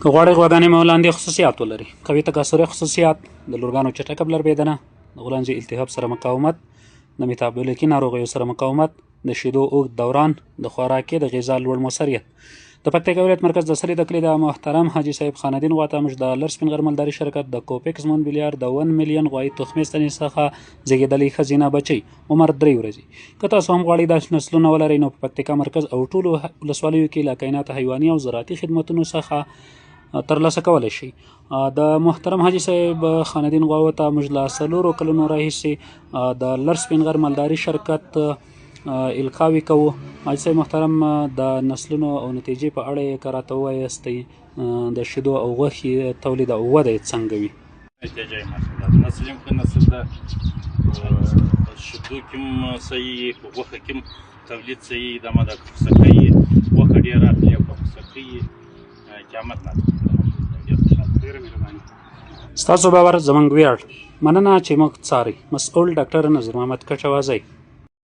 که غواړئ غواګانې مو لاندې خصوصیات ولري: قوي تکاثري خصوصیات، د لورګانو چټکه بلربېدنه، د غولانځې التهاب سره مقاومت، د میتابولیکي ناروغیو سره مقاومت، د شیدو اوږد دوران، د خوراکي د غذا لوړ موثریت. د پکتیکا ولایت مرکز د سرې د کلي د محترم حاجي صاحب خاندین غوا ته موږ د لر سپین غر مالداري شرکت د کوپیکس مونبیلیار د 1 ملیون غوایي تخمې ستنې څخه زیږېدلی ښځینه بچی عمر 3 ورځې. که تاسو هم غواړئ دا نسلونه ولرئ نو په پکتیکا مرکز او ټولو ولسوالیو کې له کینات حیواني او زراعتي خدمتونو څخه ترلاسه کولی شئ. د محترم حاجي صاحب خاندین غواو ته موږ له 4 کلونو راهیسې د لر سپین غر مالداري شرکت القاوي کوو. حاجي صاحب محترم، د نسلونو او نتیجې په اړه یې که راته ووایاستئ، د شیدو او غوښې تولید او وده یې څنګه وي؟ نسل یم ښه نسل ده، شیدو کې هم صحیح، په غوښه کې هم تولید صحیح، دمه د خوسکۍ غوښه ډېره اخلي او په خوسکۍ قیامت نه. ډېره مهرباني. ستاسو باور زموږ ویاړ. مننه چې موږ څارئ. مسؤل ډاکټر نظیر محمد کچوازی.